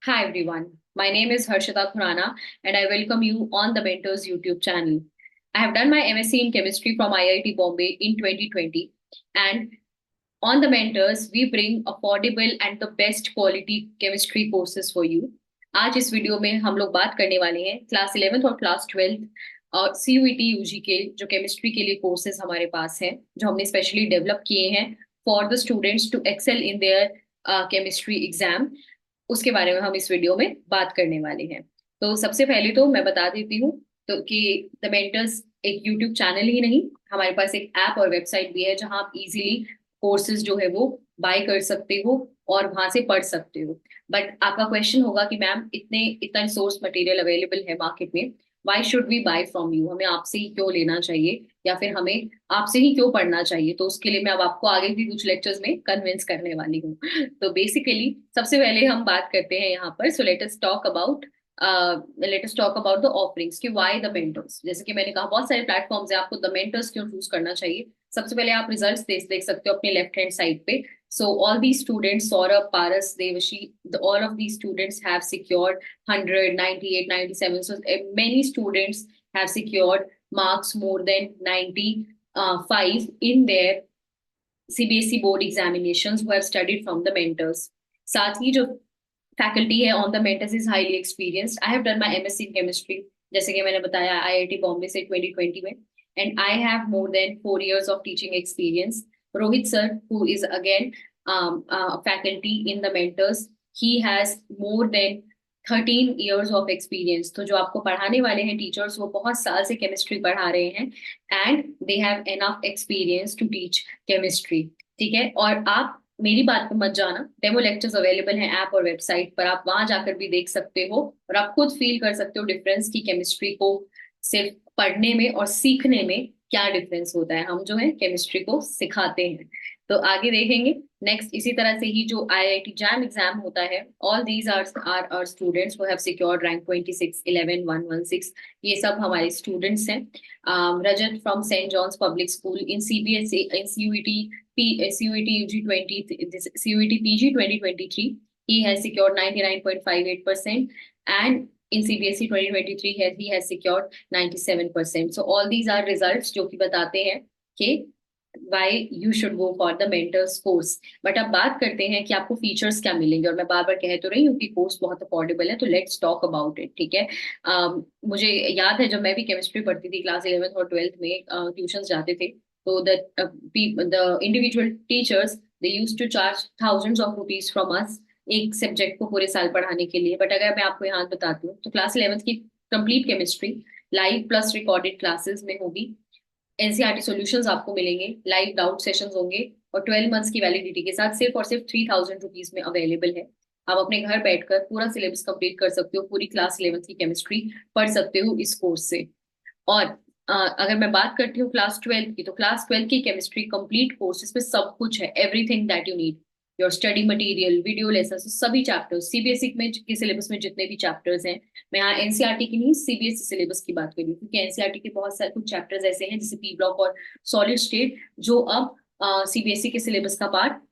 Hi everyone, my name is Harshita Khurana and I welcome you on the Mentors YouTube channel. I have done my MSc in chemistry from IIT Bombay in 2020 and on the Mentors we bring affordable and the best quality chemistry courses for you. आज इस video में हम लोग बात करने वाले हैं class 11th और क्लास 12th और CUET UG के जो केमिस्ट्री के लिए कोर्सेज हमारे पास हैं जो हमने स्पेशली डेवलप किए हैं for the students to excel in their chemistry exam. उसके बारे में हम इस वीडियो में बात करने वाले हैं। तो सबसे पहले तो मैं बता देती हूँ तो कि द मेंटर्स एक यूट्यूब चैनल ही नहीं, हमारे पास एक ऐप और वेबसाइट भी है जहां आप इजीली कोर्सेज जो है वो बाय कर सकते हो और वहां से पढ़ सकते हो। बट आपका क्वेश्चन होगा कि मैम इतना रिसोर्स मटेरियल अवेलेबल है मार्केट में, why should we buy from you, हमें आपसे ही क्यों लेना चाहिए या फिर हमें आपसे ही क्यों पढ़ना चाहिए। तो उसके लिए मैं अब आपको आगे भी कुछ लेक्चर्स में कन्विंस करने वाली हूँ। तो बेसिकली सबसे पहले हम बात करते हैं यहाँ पर, so let us talk about the offerings कि व्हाई द मेंटर्स। जैसे कि मैंने कहा बहुत सारे प्लेटफॉर्म्स हैं, आपको द मेंटर्स क्यों चूज करना चाहिए। सबसे पहले आप रिजल्ट्स देख सकते हो अपने लेफ्ट हैंड साइड पे। So all these students, Saurabh, Paras, Devashi, all of these students have secured 100, 98, 97. So many students have secured marks more than 95 in their CBSE board examinations who have studied from the mentors. साथ ही जो faculty है on the mentors is highly experienced. I have done my MSc in chemistry, जैसे कि मैंने बताया IIT Bombay से 2020 में, and I have more than 4 years of teaching experience. Rohit sir who is again faculty in the mentors, he has more than 13 years of experience. तो जो आपको पढ़ाने वाले हैं टीचर्स वो बहुत साल से केमिस्ट्री पढ़ा रहे हैं and they have enough experience to teach chemistry. ठीक है, और आप मेरी बात पे मत जाना, डेमो लेक्चर्स अवेलेबल हैं ऐप और वेबसाइट पर, आप वहां जाकर भी देख सकते हो और आप खुद फील कर सकते हो डिफरेंस की केमिस्ट्री को सिर्फ पढ़ने में और सीखने में क्या डिफरेंस होता है। हम जो है केमिस्ट्री को सिखाते हैं। तो आगे देखेंगे नेक्स्ट। इसी तरह से ही जो आईआईटी जैम एग्जाम होता है, all these are students who have secured rank 26, 11, 116, ये सब हमारे स्टूडेंट्स हैं। Rajat from Saint John's public school in CBSE in CUET CUET UG 20 CUET PG 2023, he has secured 99.58%, and in CBSE 2023 he has secured 97%. So all these are results जो कि बताते हैं कि why you should go for the mentors course। But अब बात करते हैं कि आपको फीचर्स क्या मिलेंगे, और मैं बार बार कह तो रही हूँ कि कोर्स बहुत अफोर्डेबल है, तो लेट्स टॉक अबाउट इट। ठीक है, मुझे याद है जब मैं भी केमिस्ट्री पढ़ती थी क्लास 11th और 12th में, ट्यूशन जाते थे तो the individual teachers they used to charge thousands of rupees from us एक सब्जेक्ट को पूरे साल पढ़ाने के लिए। बट अगर मैं आपको यहाँ बताती हूँ तो क्लास 11th की complete chemistry live plus recorded classes में होगी। एनसीईआरटी सॉल्यूशंस आपको मिलेंगे, लाइव डाउट सेशंस होंगे और 12 months की वैलिडिटी के साथ सिर्फ और सिर्फ 3000 रुपीज में अवेलेबल है। आप अपने घर बैठकर पूरा सिलेबस कंप्लीट कर सकते हो, पूरी क्लास 11th की केमिस्ट्री पढ़ सकते हो इस कोर्स से। और अगर मैं बात करती हूँ क्लास 12th की, तो क्लास 12th की केमिस्ट्री कंप्लीट कोर्स, इसमें सब कुछ है, everything that you need, your study material, video lesson, सभी चैप्टर्स सीबीएसई में के सिलेबस में जितने भी चैप्टर्स हैं। मैं यहाँ एनसीईआरटी की नहीं सीबीएसई सिलेबस की बात कर रही हूँ, क्योंकि एनसीईआरटी के बहुत सारे कुछ चैप्टर्स ऐसे हैं जैसे पी ब्लॉक और सॉलिड स्टेट जो अब सीबीएसई के सिलेबस का पार्ट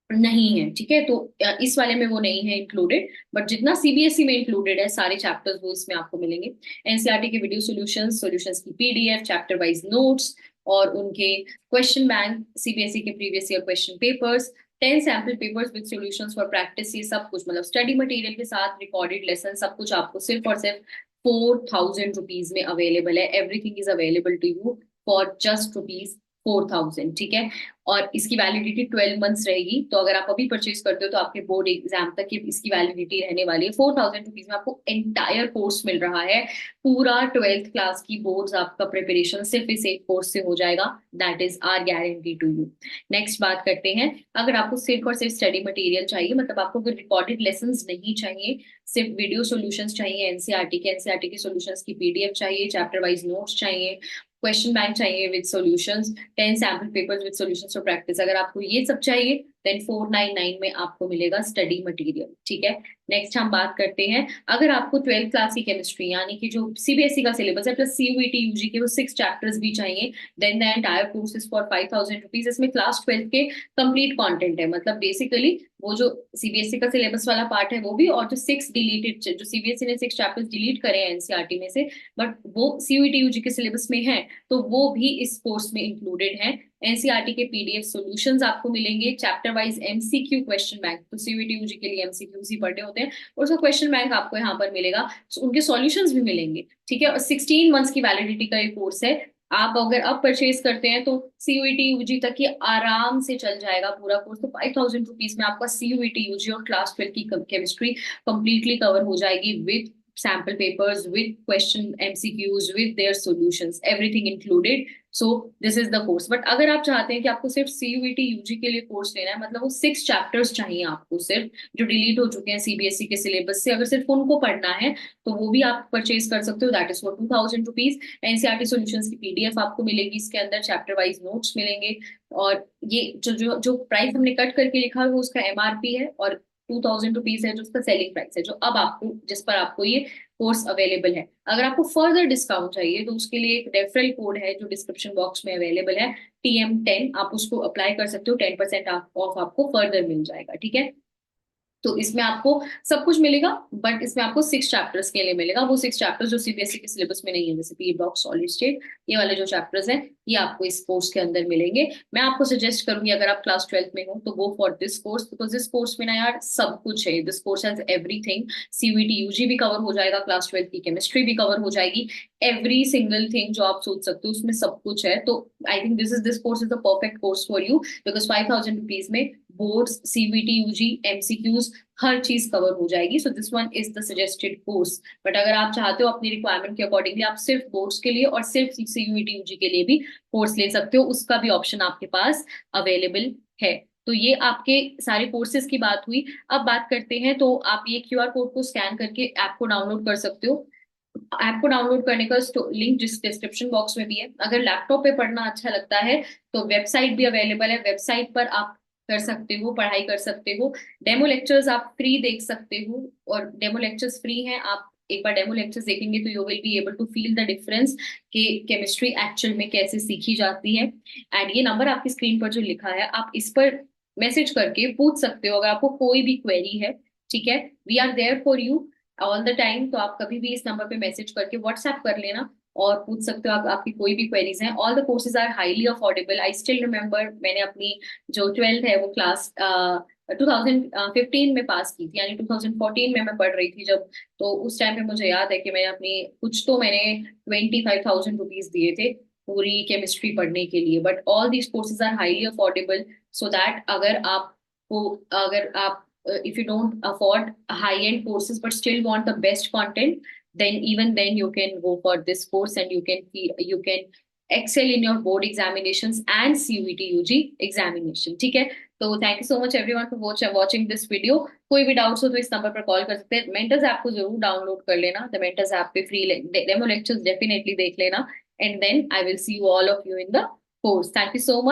नहीं है। ठीक है, तो इस वाले में वो नहीं है इंक्लूडेड, बट जितना सीबीएसई में इंक्लूडेड है सारे चैप्टर्स वो इसमें आपको मिलेंगे। एनसीईआरटी के वीडियो सॉल्यूशंस की पीडीएफ, चैप्टर वाइज नोट्स और उनके क्वेश्चन बैंक, सीबीएसई के previous year question papers, 10 sample papers with solutions for practice, ये सब कुछ मतलब स्टडी मटेरियल के साथ रिकॉर्डेड लेसन सब कुछ आपको सिर्फ और सिर्फ 4000 रुपीज में अवेलेबल है। Everything is available to you for just rupees 4000। ठीक है, और इसकी वैलिडिटी 12 months रहेगी। तो अगर आप अभी परचेज करते हो तो आपके बोर्ड एग्जाम तक की इसकी वैलिडिटी रहने वाली है। 4000 रुपीज में आपको एंटायर कोर्स मिल रहा है, पूरा 12th क्लास की बोर्ड्स आपका प्रिपरेशन सिर्फ इस एक कोर्स से हो जाएगा। That is our guarantee to you. Next बात करते हैं, अगर आपको सिर्फ और सिर्फ स्टडी मटेरियल चाहिए, मतलब आपको कोई रिकॉर्डेड लेसन नहीं चाहिए, सिर्फ वीडियो सॉल्यूशंस चाहिए, एनसीईआरटी के सॉल्यूशंस की पीडीएफ चाहिए, चैप्टर वाइज नोट्स चाहिए, क्वेश्चन बैंक चाहिए with solutions, 10 sample papers with solutions for practice, अगर आपको ये सब चाहिए देन 499 में आपको मिलेगा स्टडी मटेरियल। ठीक है, नेक्स्ट हम बात करते हैं, अगर आपको 12th क्लास की केमिस्ट्री यानी कि जो सीबीएसई का सिलेबस है प्लस सीयूईटी यूजी के वो 6 चैप्टर्स भी चाहिए, then the entire course is for 5000 rupees. इसमें क्लास 12th के कंप्लीट कंटेंट है, मतलब बेसिकली वो जो सीबीएसई का सिलेबस वाला पार्ट है वो भी, और जो 6 डिलीटेड, जो सीबीएसई ने 6 चैप्टर्स डिलीट करे हैं एनसीईआरटी में से, बट वो सीयूईटी यूजी के सिलेबस में है, तो वो भी इस कोर्स में इंक्लूडेड है। एनसीईआरटी के पीडीएफ सॉल्यूशंस आपको मिलेंगे, chapter wise MCQ question bank, तो सीयूईटी यूजी के लिए एमसीक्यूज ही पढ़ने होते हैं, और उसका क्वेश्चन बैंक आपको यहाँ पर मिलेगा, उनके सॉल्यूशंस भी मिलेंगे। ठीक है, और 16 मंथ्स की वैलिडिटी का ये कोर्स है। आप अगर अब परचेज करते हैं तो सीयूईटी यूजी तक ही आराम से चल जाएगा पूरा कोर्स, तो 5000 रुपीज में आपका सीयूईटी यूजी और क्लास 12 की केमिस्ट्री कंप्लीटली कवर हो जाएगी, with sample papers, with question MCQs, with their solutions, everything included. So this is the course. But अगर आप चाहते हैं कि आपको सिर्फ CUET UG के लिए कोर्स लेना है, मतलब वो 6 चैप्टर्स चाहिए आपको सिर्फ, जो डिलीट हो चुके हैं सीबीएसई के सिलेबस से, अगर सिर्फ उनको पढ़ना है तो वो भी आप परचेज कर सकते हो, that is for 2000 rupees. NCERT solutions की पीडीएफ आपको मिलेगी, इसके अंदर चैप्टर वाइज नोट्स मिलेंगे, और ये जो जो जो प्राइस हमने कट करके लिखा है वो उसका एमआरपी है, और 2000 रुपीज है जो उसका सेलिंग प्राइस है, जो अब आपको, जिस पर आपको ये कोर्स अवेलेबल है। अगर आपको फर्दर डिस्काउंट चाहिए तो उसके लिए एक रेफरल कोड है जो डिस्क्रिप्शन बॉक्स में अवेलेबल है, TM10, आप उसको अप्लाई कर सकते हो, 10% ऑफ आपको फर्दर मिल जाएगा। ठीक है, तो इसमें आपको सब कुछ मिलेगा, बट इसमें आपको 6 चैप्टर्स के लिए मिलेगा, वो 6 चैप्टर्स जो सीबीएसई के सिलेबस में नहीं है, जैसे पी ब्लॉक, सॉलिड स्टेट, ये वाले जो चैप्टर्स हैं ये आपको इस कोर्स के अंदर मिलेंगे। मैं आपको सजेस्ट करूंगी अगर आप क्लास 12th में हो तो go for this course, because this course में ना यार सब कुछ है, this course has everything. CUET UG भी कवर हो जाएगा, क्लास 12th की केमिस्ट्री भी कवर हो जाएगी, एवरी सिंगल थिंग जो आप सोच सकते हो उसमें सब कुछ है। तो I think this course is the perfect course for you, because 5000 rupees में बोर्ड्स, सीबीटी यूजी, एमसीक्यूज, हर चीज कवर हो जाएगी। So this one is the suggested course. But अगर आप चाहते हो अपनी रिक्वायरमेंट के अकॉर्डिंगली आप सिर्फ बोर्ड्स के लिए और सिर्फ सीयूईटी यूजी के लिए भी कोर्स ले सकते हो, उसका भी ऑप्शन आपके पास अवेलेबल है। तो ये आपके सारे कोर्सेज की बात हुई। अब बात करते हैं, तो आप ये क्यूआर कोड को स्कैन करके ऐप को डाउनलोड कर सकते हो। ऐप को डाउनलोड करने का लिंक डिस्क्रिप्शन बॉक्स में भी है। अगर लैपटॉप पे पढ़ना अच्छा लगता है तो वेबसाइट भी अवेलेबल है, वेबसाइट पर आप कर सकते हो, पढ़ाई कर सकते हो। डेमो लेक्चर्स आप फ्री देख सकते हो, और डेमो लेक्चर्स फ्री हैं, आप एक बार डेमो लेक्चर्स देखेंगे तो you will be able to feel the difference कि केमिस्ट्री एक्चुअल में कैसे सीखी जाती है। एंड ये नंबर आपकी स्क्रीन पर जो लिखा है, आप इस पर मैसेज करके पूछ सकते हो अगर आपको कोई भी क्वेरी है। ठीक है, we are there for you all the time, तो आप कभी भी इस नंबर पे मैसेज करके व्हाट्सएप कर लेना और पूछ सकते हो, आप आपकी कोई भी क्वेरीज हैं। All the courses are highly affordable. I still remember, मैंने अपनी जो 12th है वो क्लास 2015 में पास की थी, यानी 2014 में मैं पढ़ रही थी जब, तो उस टाइम पे मुझे याद है कि मैंने अपनी कुछ तो मैंने 25,000 रुपीज दिए थे पूरी केमिस्ट्री पढ़ने के लिए। But all these courses are highly affordable, so that अगर आप if you don't afford high end courses but still want the best content, then even then you can go for this course and you can excel in your board examinations and CUET UG examination। ठीक है, तो thank you so much everyone for watching this video। कोई भी doubts हो तो इस number पर call कर सकते हैं। मेंटर्स ऐप को जरूर डाउनलोड कर लेना, द मेंटर्स ऐप पे फ्री डेमो लेक्चर्स डेफिनेटली देख लेना, and then I will see you all of you in the course. Thank you so much.